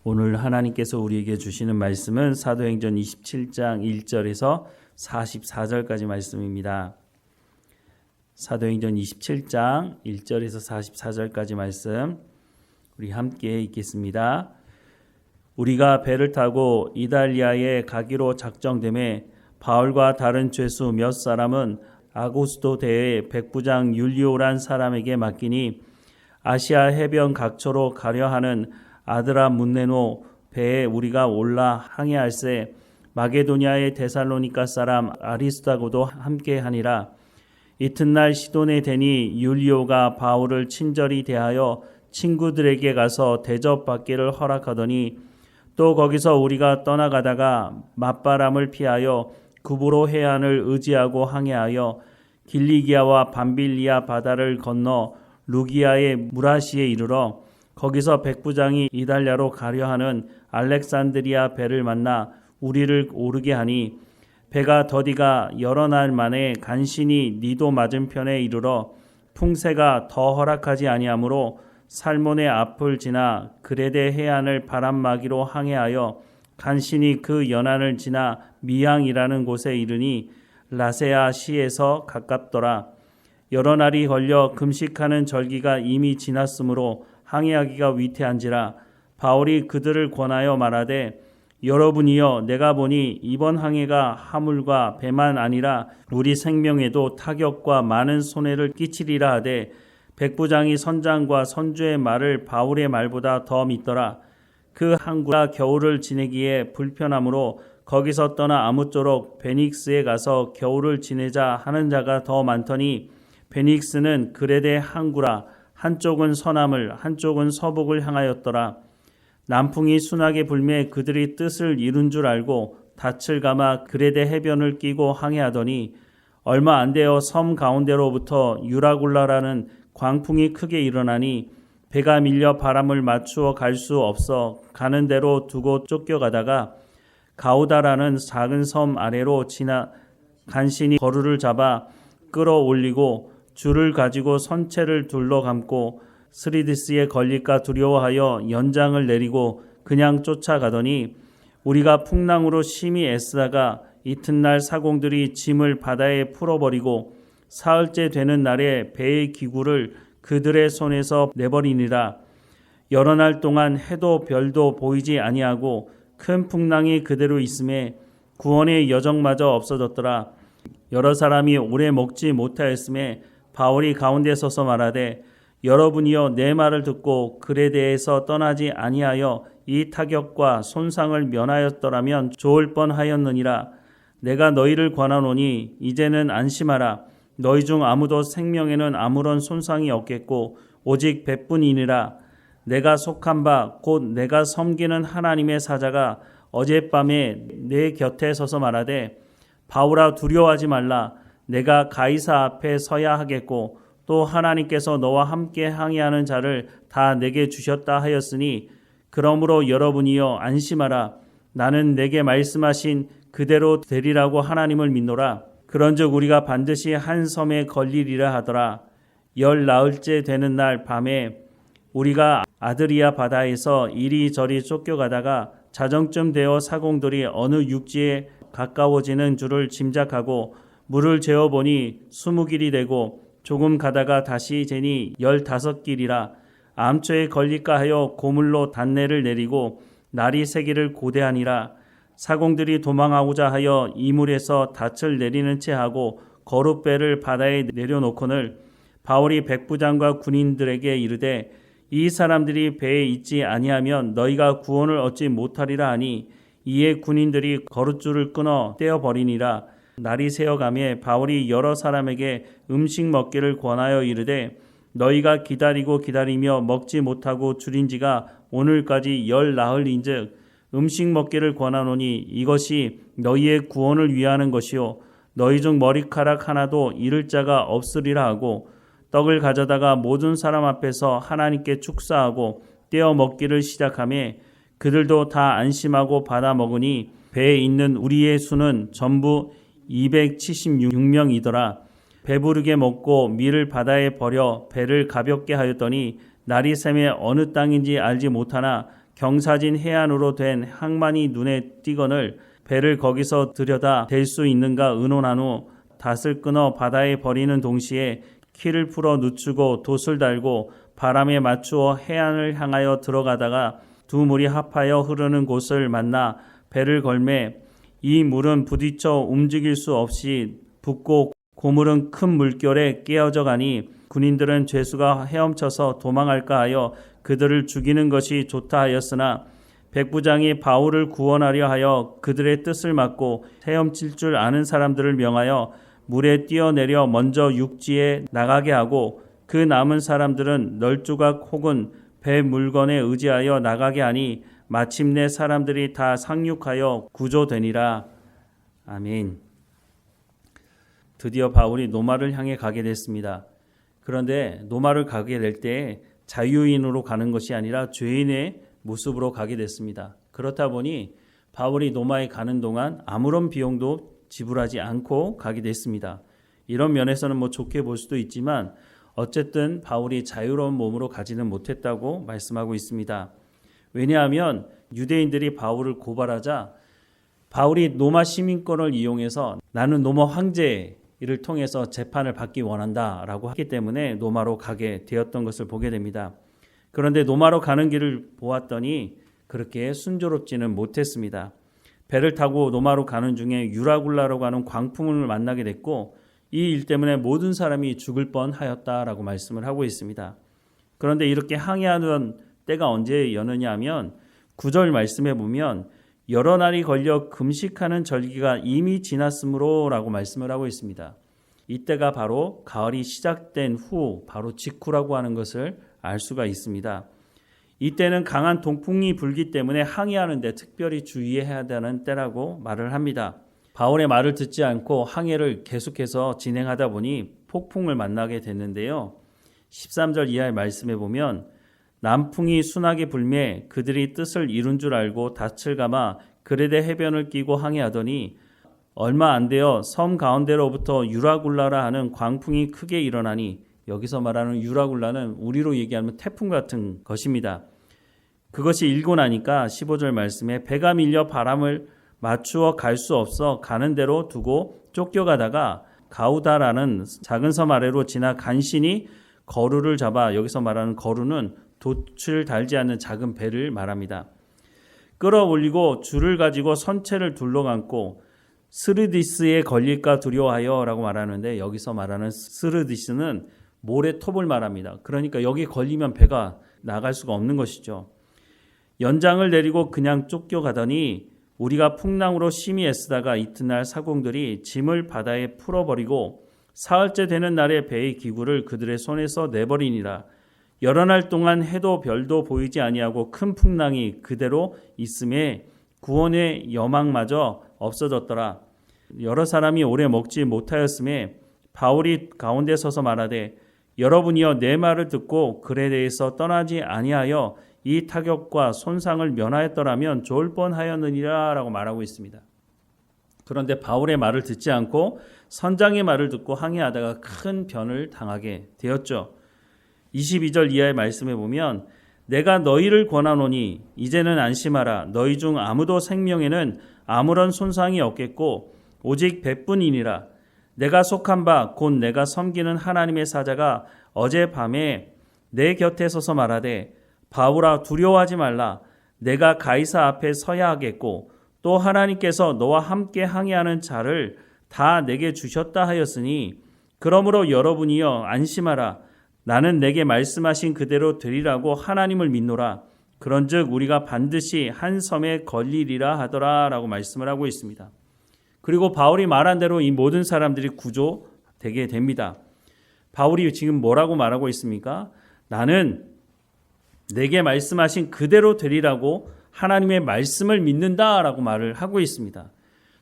오늘 하나님께서 우리에게 주시는 말씀은 사도행전 27장 1절에서 44절까지 말씀입니다. 사도행전 27장 1절에서 44절까지 말씀 우리 함께 읽겠습니다. 우리가 배를 타고 이달리아에 가기로 작정되매 바울과 다른 죄수 몇 사람은 아고스도 대의 백부장 율리오란 사람에게 맡기니 아시아 해변 각처로 가려 하는 아드라 문네노 배에 우리가 올라 항해할세 마게도냐의 데살로니가 사람 아리스다고도 함께하니라. 이튿날 시돈에 대니 율리오가 바울을 친절히 대하여 친구들에게 가서 대접받기를 허락하더니 또 거기서 우리가 떠나가다가 맞바람을 피하여 구브로 해안을 의지하고 항해하여 길리기아와 밤빌리아 바다를 건너 루기아의 무라시에 이르러 거기서 백부장이 이달랴로 가려 하는 알렉산드리아 배를 만나 우리를 오르게 하니 배가 더디가 여러 날 만에 간신히 니도 맞은편에 이르러 풍세가 더 허락하지 아니하므로 살몬의 앞을 지나 그레데 해안을 바람막이로 항해하여 간신히 그 연안을 지나 미항이라는 곳에 이르니 라세아 시에서 가깝더라. 여러 날이 걸려 금식하는 절기가 이미 지났으므로 항해하기가 위태한지라. 바울이 그들을 권하여 말하되 여러분이여 내가 보니 이번 항해가 하물과 배만 아니라 우리 생명에도 타격과 많은 손해를 끼치리라 하되 백부장이 선장과 선주의 말을 바울의 말보다 더 믿더라. 그 항구가 겨울을 지내기에 불편하므로 거기서 떠나 아무쪼록 베닉스에 가서 겨울을 지내자 하는 자가 더 많더니 베닉스는 그레데 항구라. 한쪽은 서남을 한쪽은 서북을 향하였더라. 남풍이 순하게 불매 그들이 뜻을 이룬 줄 알고 닻을 감아 그레데 해변을 끼고 항해하더니 얼마 안 되어 섬 가운데로부터 유라굴라라는 광풍이 크게 일어나니 배가 밀려 바람을 맞추어 갈 수 없어 가는 대로 두고 쫓겨가다가 가우다라는 작은 섬 아래로 지나 간신히 거루를 잡아 끌어올리고 줄을 가지고 선체를 둘러감고 스리디스에 걸릴까 두려워하여 연장을 내리고 그냥 쫓아가더니 우리가 풍랑으로 심히 애쓰다가 이튿날 사공들이 짐을 바다에 풀어버리고 사흘째 되는 날에 배의 기구를 그들의 손에서 내버리니라. 여러 날 동안 해도 별도 보이지 아니하고 큰 풍랑이 그대로 있음에 구원의 여정마저 없어졌더라. 여러 사람이 오래 먹지 못하였음에 바울이 가운데 서서 말하되 여러분이여 내 말을 듣고 그레데에서 떠나지 아니하여 이 타격과 손상을 면하였더라면 좋을 뻔하였느니라. 내가 너희를 권하노니 이제는 안심하라. 너희 중 아무도 생명에는 아무런 손상이 없겠고 오직 배뿐이니라. 내가 속한 바 곧 내가 섬기는 하나님의 사자가 어젯밤에 내 곁에 서서 말하되 바울아 두려워하지 말라. 내가 가이사 앞에 서야 하겠고 또 하나님께서 너와 함께 항해하는 자를 다 내게 주셨다 하였으니 그러므로 여러분이여 안심하라. 나는 내게 말씀하신 그대로 되리라고 하나님을 믿노라. 그런즉 우리가 반드시 한 섬에 걸리리라 하더라. 열 나흘째 되는 날 밤에 우리가 아드리아 바다에서 이리저리 쫓겨가다가 자정쯤 되어 사공들이 어느 육지에 가까워지는 줄을 짐작하고 물을 재어보니 20길이 되고 조금 가다가 다시 재니 15길이라. 암초에 걸릴까 하여 고물로 단내를 내리고 날이 새기를 고대하니라. 사공들이 도망하고자 하여 이물에서 닻을 내리는 채 하고 거룻배를 바다에 내려놓거늘 바울이 백부장과 군인들에게 이르되 이 사람들이 배에 있지 아니하면 너희가 구원을 얻지 못하리라 하니 이에 군인들이 거룻줄을 끊어 떼어버리니라. 날이 새어가매 바울이 여러 사람에게 음식 먹기를 권하여 이르되 너희가 기다리며 먹지 못하고 줄인 지가 오늘까지 열 나흘인즉 음식 먹기를 권하노니 이것이 너희의 구원을 위하는 것이요 너희 중 머리카락 하나도 잃을 자가 없으리라 하고 떡을 가져다가 모든 사람 앞에서 하나님께 축사하고 떼어 먹기를 시작하며 그들도 다 안심하고 받아 먹으니 배에 있는 우리의 수는 전부 276명이더라. 배부르게 먹고 밀을 바다에 버려 배를 가볍게 하였더니 날이 새매 어느 땅인지 알지 못하나 경사진 해안으로 된 항만이 눈에 띄거늘 배를 거기서 들여다 댈 수 있는가 의논한 후 닷을 끊어 바다에 버리는 동시에 키를 풀어 늦추고 돛을 달고 바람에 맞추어 해안을 향하여 들어가다가 두 물이 합하여 흐르는 곳을 만나 배를 걸매 이 물은 부딪혀 움직일 수 없이 붓고 고물은 큰 물결에 깨어져 가니 군인들은 죄수가 헤엄쳐서 도망할까 하여 그들을 죽이는 것이 좋다 하였으나 백부장이 바울을 구원하려 하여 그들의 뜻을 막고 헤엄칠 줄 아는 사람들을 명하여 물에 뛰어내려 먼저 육지에 나가게 하고 그 남은 사람들은 널조각 혹은 배 물건에 의지하여 나가게 하니 마침내 사람들이 다 상륙하여 구조되니라. 아멘. 드디어 바울이 노마를 향해 가게 됐습니다. 그런데 노마를 가게 될 때 자유인으로 가는 것이 아니라 죄인의 모습으로 가게 됐습니다. 그렇다 보니 바울이 노마에 가는 동안 아무런 비용도 지불하지 않고 가게 됐습니다. 이런 면에서는 좋게 볼 수도 있지만 어쨌든 바울이 자유로운 몸으로 가지는 못했다고 말씀하고 있습니다. 왜냐하면 유대인들이 바울을 고발하자 바울이 노마 시민권을 이용해서 나는 노마 황제를 통해서 재판을 받기 원한다라고 하기 때문에 노마로 가게 되었던 것을 보게 됩니다. 그런데 노마로 가는 길을 보았더니 그렇게 순조롭지는 못했습니다. 배를 타고 노마로 가는 중에 유라굴라로 가는 광풍을 만나게 됐고 이 일 때문에 모든 사람이 죽을 뻔하였다라고 말씀을 하고 있습니다. 그런데 이렇게 항해하던 때가 언제였느냐 하면 9절 말씀에 보면 여러 날이 걸려 금식하는 절기가 이미 지났으므로 라고 말씀을 하고 있습니다. 이때가 바로 가을이 시작된 후 바로 직후라고 하는 것을 알 수가 있습니다. 이때는 강한 동풍이 불기 때문에 항해하는 데 특별히 주의해야 되는 때라고 말을 합니다. 바울의 말을 듣지 않고 항해를 계속해서 진행하다 보니 폭풍을 만나게 됐는데요. 13절 이하의 말씀에 보면 남풍이 순하게 불매 그들이 뜻을 이룬 줄 알고 닻을 감아 그레데 해변을 끼고 항해하더니 얼마 안 되어 섬 가운데로부터 유라굴라라 하는 광풍이 크게 일어나니 여기서 말하는 유라굴라는 우리로 얘기하면 태풍 같은 것입니다. 그것이 일고 나니까 15절 말씀에 배가 밀려 바람을 맞추어 갈 수 없어 가는 대로 두고 쫓겨가다가 가우다라는 작은 섬 아래로 지나 간신히 거루를 잡아 여기서 말하는 거루는 돛을 달지 않는 작은 배를 말합니다. 끌어올리고 줄을 가지고 선체를 둘러감고 스르디스에 걸릴까 두려워하여 라고 말하는데 여기서 말하는 스르디스는 모래톱을 말합니다. 그러니까 여기 걸리면 배가 나갈 수가 없는 것이죠. 연장을 내리고 그냥 쫓겨가더니 우리가 풍랑으로 심히 애쓰다가 이튿날 사공들이 짐을 바다에 풀어버리고 사흘째 되는 날에 배의 기구를 그들의 손에서 내버리니라. 여러 날 동안 해도 별도 보이지 아니하고 큰 풍랑이 그대로 있음에 구원의 여망마저 없어졌더라. 여러 사람이 오래 먹지 못하였음에 바울이 가운데 서서 말하되 여러분이여 내 말을 듣고 그레데에서 떠나지 아니하여 이 타격과 손상을 면하였더라면 좋을 뻔하였느니라 라고 말하고 있습니다. 그런데 바울의 말을 듣지 않고 선장의 말을 듣고 항해하다가 큰 변을 당하게 되었죠. 22절 이하의 말씀에 보면 내가 너희를 권하노니 이제는 안심하라. 너희 중 아무도 생명에는 아무런 손상이 없겠고 오직 배뿐이니라. 내가 속한 바 곧 내가 섬기는 하나님의 사자가 어젯밤에 내 곁에 서서 말하되 바울아 두려워하지 말라. 내가 가이사 앞에 서야 하겠고 또 하나님께서 너와 함께 항해하는 자를 다 내게 주셨다 하였으니 그러므로 여러분이여 안심하라. 나는 내게 말씀하신 그대로 되리라고 하나님을 믿노라. 그런즉 우리가 반드시 한 섬에 걸리리라 하더라 라고 말씀을 하고 있습니다. 그리고 바울이 말한 대로 이 모든 사람들이 구조되게 됩니다. 바울이 지금 뭐라고 말하고 있습니까? 나는 내게 말씀하신 그대로 되리라고 하나님의 말씀을 믿는다라고 말을 하고 있습니다.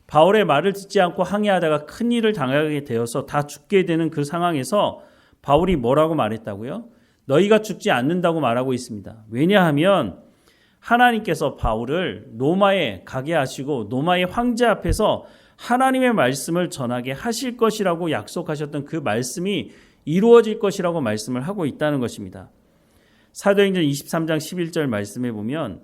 바울의 말을 듣지 않고 항해하다가 큰 일을 당하게 되어서 다 죽게 되는 그 상황에서 바울이 뭐라고 말했다고요? 너희가 죽지 않는다고 말하고 있습니다. 왜냐하면 하나님께서 바울을 노마에 가게 하시고 노마의 황제 앞에서 하나님의 말씀을 전하게 하실 것이라고 약속하셨던 그 말씀이 이루어질 것이라고 말씀을 하고 있다는 것입니다. 사도행전 23장 11절 말씀에 보면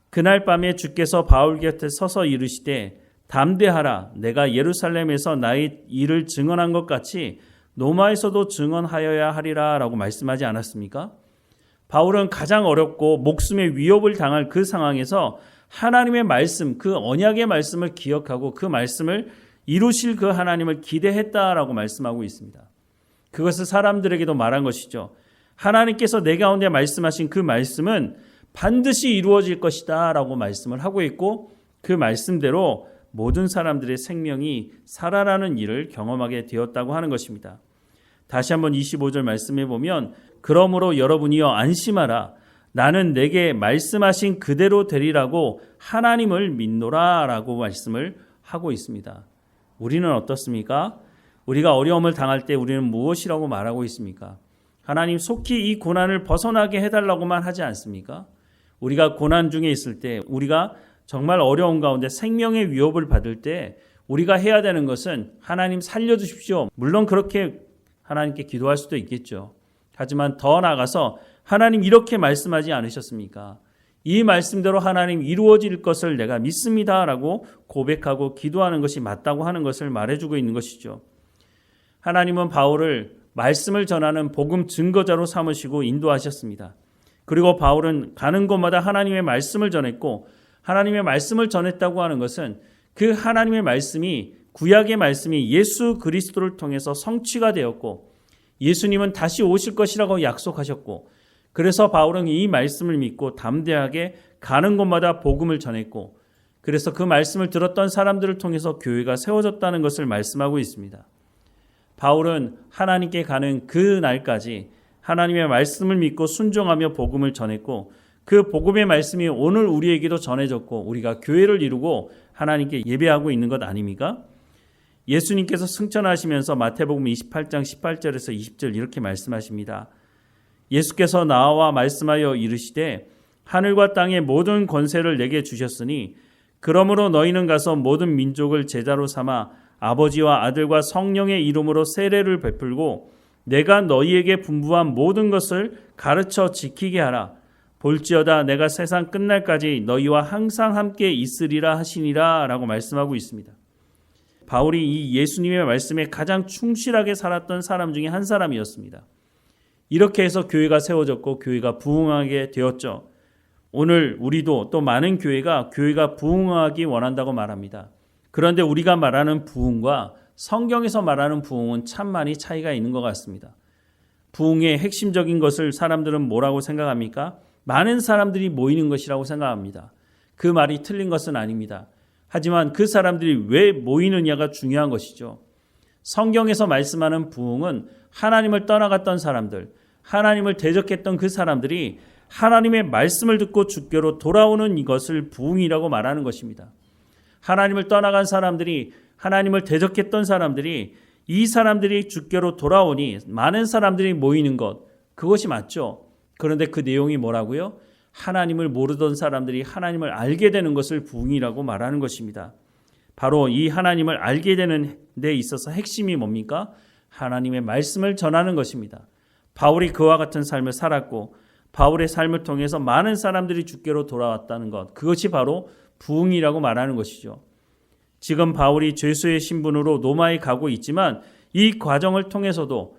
그날 밤에 주께서 바울 곁에 서서 이르시되 담대하라. 내가 예루살렘에서 나의 일을 증언한 것 같이 로마에서도 증언하여야 하리라 라고 말씀하지 않았습니까? 바울은 가장 어렵고 목숨의 위협을 당할 그 상황에서 하나님의 말씀, 그 언약의 말씀을 기억하고 그 말씀을 이루실 그 하나님을 기대했다라고 말씀하고 있습니다. 그것을 사람들에게도 말한 것이죠. 하나님께서 내 가운데 말씀하신 그 말씀은 반드시 이루어질 것이다 라고 말씀을 하고 있고, 그 말씀대로 모든 사람들의 생명이 살아나는 일을 경험하게 되었다고 하는 것입니다. 다시 한번 25절 말씀해 보면, 그러므로 여러분이여 안심하라. 나는 내게 말씀하신 그대로 되리라고 하나님을 믿노라 라고 말씀을 하고 있습니다. 우리는 어떻습니까? 우리가 어려움을 당할 때 우리는 무엇이라고 말하고 있습니까? 하나님 속히 이 고난을 벗어나게 해달라고만 하지 않습니까? 우리가 고난 중에 있을 때, 우리가 정말 어려운 가운데 생명의 위협을 받을 때 우리가 해야 되는 것은 하나님 살려주십시오. 물론 그렇게 하나님께 기도할 수도 있겠죠. 하지만 더 나아가서 하나님 이렇게 말씀하지 않으셨습니까? 이 말씀대로 하나님 이루어질 것을 내가 믿습니다라고 고백하고 기도하는 것이 맞다고 하는 것을 말해주고 있는 것이죠. 하나님은 바울을 말씀을 전하는 복음 증거자로 삼으시고 인도하셨습니다. 그리고 바울은 가는 곳마다 하나님의 말씀을 전했고, 하나님의 말씀을 전했다고 하는 것은 그 하나님의 말씀이, 구약의 말씀이 예수 그리스도를 통해서 성취가 되었고, 예수님은 다시 오실 것이라고 약속하셨고, 그래서 바울은 이 말씀을 믿고 담대하게 가는 곳마다 복음을 전했고, 그래서 그 말씀을 들었던 사람들을 통해서 교회가 세워졌다는 것을 말씀하고 있습니다. 바울은 하나님께 가는 그 날까지 하나님의 말씀을 믿고 순종하며 복음을 전했고, 그 복음의 말씀이 오늘 우리에게도 전해졌고 우리가 교회를 이루고 하나님께 예배하고 있는 것 아닙니까? 예수님께서 승천하시면서 마태복음 28장 18절에서 20절 이렇게 말씀하십니다. 예수께서 나와 말씀하여 이르시되 하늘과 땅의 모든 권세를 내게 주셨으니 그러므로 너희는 가서 모든 민족을 제자로 삼아 아버지와 아들과 성령의 이름으로 세례를 베풀고 내가 너희에게 분부한 모든 것을 가르쳐 지키게 하라. 볼지어다 내가 세상 끝날까지 너희와 항상 함께 있으리라 하시니라 라고 말씀하고 있습니다. 바울이 이 예수님의 말씀에 가장 충실하게 살았던 사람 중에 한 사람이었습니다. 이렇게 해서 교회가 세워졌고 교회가 부흥하게 되었죠. 오늘 우리도 또 많은 교회가 부흥하기 원한다고 말합니다. 그런데 우리가 말하는 부흥과 성경에서 말하는 부흥은 참 많이 차이가 있는 것 같습니다. 부흥의 핵심적인 것을 사람들은 뭐라고 생각합니까? 많은 사람들이 모이는 것이라고 생각합니다. 그 말이 틀린 것은 아닙니다. 하지만 그 사람들이 왜 모이느냐가 중요한 것이죠. 성경에서 말씀하는 부흥은 하나님을 떠나갔던 사람들, 하나님을 대적했던 그 사람들이 하나님의 말씀을 듣고 주께로 돌아오는 이것을 부흥이라고 말하는 것입니다. 하나님을 떠나간 사람들이, 하나님을 대적했던 사람들이, 이 사람들이 주께로 돌아오니 많은 사람들이 모이는 것, 그것이 맞죠. 그런데 그 내용이 뭐라고요? 하나님을 모르던 사람들이 하나님을 알게 되는 것을 부흥이라고 말하는 것입니다. 바로 이 하나님을 알게 되는 데 있어서 핵심이 뭡니까? 하나님의 말씀을 전하는 것입니다. 바울이 그와 같은 삶을 살았고 바울의 삶을 통해서 많은 사람들이 주께로 돌아왔다는 것, 그것이 바로 부흥이라고 말하는 것이죠. 지금 바울이 죄수의 신분으로 로마에 가고 있지만 이 과정을 통해서도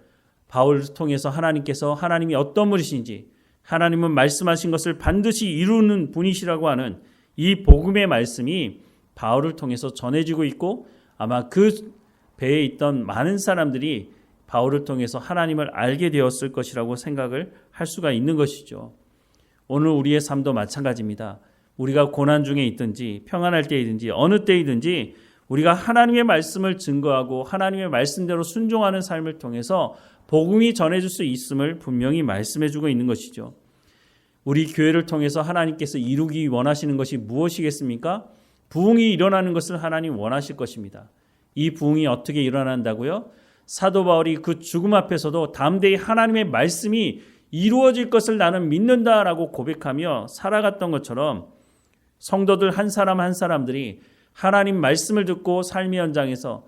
바울을 통해서 하나님께서 하나님이 어떤 분이신지, 하나님은 말씀하신 것을 반드시 이루는 분이시라고 하는 이 복음의 말씀이 바울을 통해서 전해지고 있고, 아마 그 배에 있던 많은 사람들이 바울을 통해서 하나님을 알게 되었을 것이라고 생각을 할 수가 있는 것이죠. 오늘 우리의 삶도 마찬가지입니다. 우리가 고난 중에 있든지 평안할 때이든지 어느 때이든지 우리가 하나님의 말씀을 증거하고 하나님의 말씀대로 순종하는 삶을 통해서 복음이 전해질 수 있음을 분명히 말씀해주고 있는 것이죠. 우리 교회를 통해서 하나님께서 이루기 원하시는 것이 무엇이겠습니까? 부흥이 일어나는 것을 하나님 원하실 것입니다. 이 부흥이 어떻게 일어난다고요? 사도 바울이 그 죽음 앞에서도 담대히 하나님의 말씀이 이루어질 것을 나는 믿는다라고 고백하며 살아갔던 것처럼 성도들 한 사람 한 사람들이 하나님 말씀을 듣고 삶의 현장에서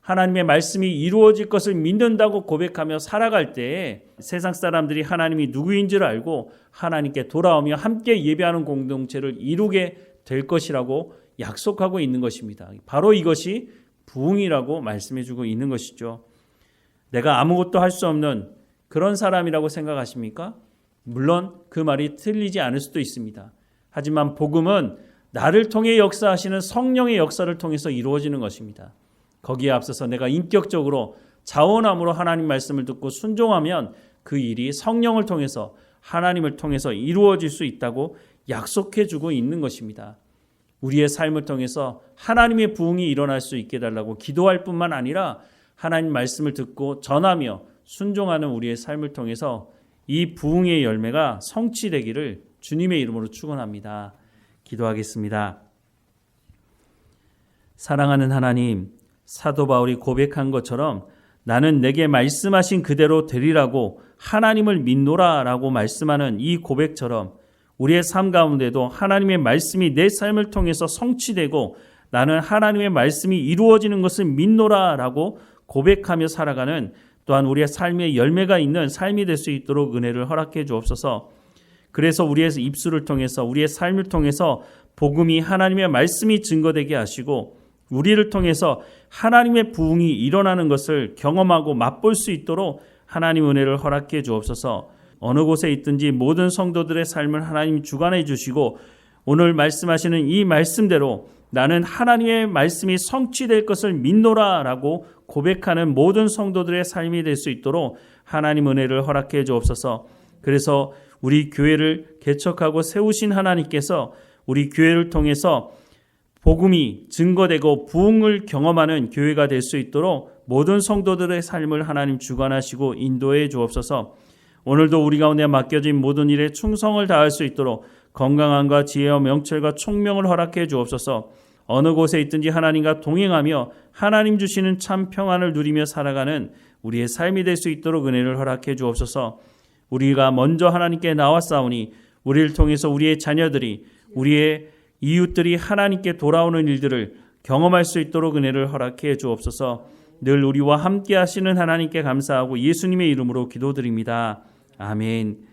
하나님의 말씀이 이루어질 것을 믿는다고 고백하며 살아갈 때에 세상 사람들이 하나님이 누구인지를 알고 하나님께 돌아오며 함께 예배하는 공동체를 이루게 될 것이라고 약속하고 있는 것입니다. 바로 이것이 부흥이라고 말씀해주고 있는 것이죠. 내가 아무것도 할 수 없는 그런 사람이라고 생각하십니까? 물론 그 말이 틀리지 않을 수도 있습니다. 하지만 복음은 나를 통해 역사하시는 성령의 역사를 통해서 이루어지는 것입니다. 거기에 앞서서 내가 인격적으로 자원함으로 하나님 말씀을 듣고 순종하면 그 일이 성령을 통해서 하나님을 통해서 이루어질 수 있다고 약속해 주고 있는 것입니다. 우리의 삶을 통해서 하나님의 부흥이 일어날 수 있게 해달라고 기도할 뿐만 아니라 하나님 말씀을 듣고 전하며 순종하는 우리의 삶을 통해서 이 부흥의 열매가 성취되기를 주님의 이름으로 축원합니다. 기도하겠습니다. 사랑하는 하나님, 사도 바울이 고백한 것처럼 나는 내게 말씀하신 그대로 되리라고 하나님을 믿노라라고 말씀하는 이 고백처럼 우리의 삶 가운데도 하나님의 말씀이 내 삶을 통해서 성취되고 나는 하나님의 말씀이 이루어지는 것을 믿노라라고 고백하며 살아가는 또한 우리의 삶의 열매가 있는 삶이 될 수 있도록 은혜를 허락해 주옵소서. 그래서 우리의 입술을 통해서 우리의 삶을 통해서 복음이 하나님의 말씀이 증거되게 하시고 우리를 통해서 하나님의 부흥이 일어나는 것을 경험하고 맛볼 수 있도록 하나님 은혜를 허락해 주옵소서. 어느 곳에 있든지 모든 성도들의 삶을 하나님 주관해 주시고 오늘 말씀하시는 이 말씀대로 나는 하나님의 말씀이 성취될 것을 믿노라라고 고백하는 모든 성도들의 삶이 될 수 있도록 하나님 은혜를 허락해 주옵소서. 그래서 우리 교회를 개척하고 세우신 하나님께서 우리 교회를 통해서 복음이 증거되고 부흥을 경험하는 교회가 될 수 있도록 모든 성도들의 삶을 하나님 주관하시고 인도해 주옵소서. 오늘도 우리 가운데 맡겨진 모든 일에 충성을 다할 수 있도록 건강함과 지혜와 명철과 총명을 허락해 주옵소서. 어느 곳에 있든지 하나님과 동행하며 하나님 주시는 참 평안을 누리며 살아가는 우리의 삶이 될 수 있도록 은혜를 허락해 주옵소서. 우리가 먼저 하나님께 나왔사오니 우리를 통해서 우리의 자녀들이 우리의 이웃들이 하나님께 돌아오는 일들을 경험할 수 있도록 은혜를 허락해 주옵소서. 늘 우리와 함께 하시는 하나님께 감사하고 예수님의 이름으로 기도드립니다. 아멘.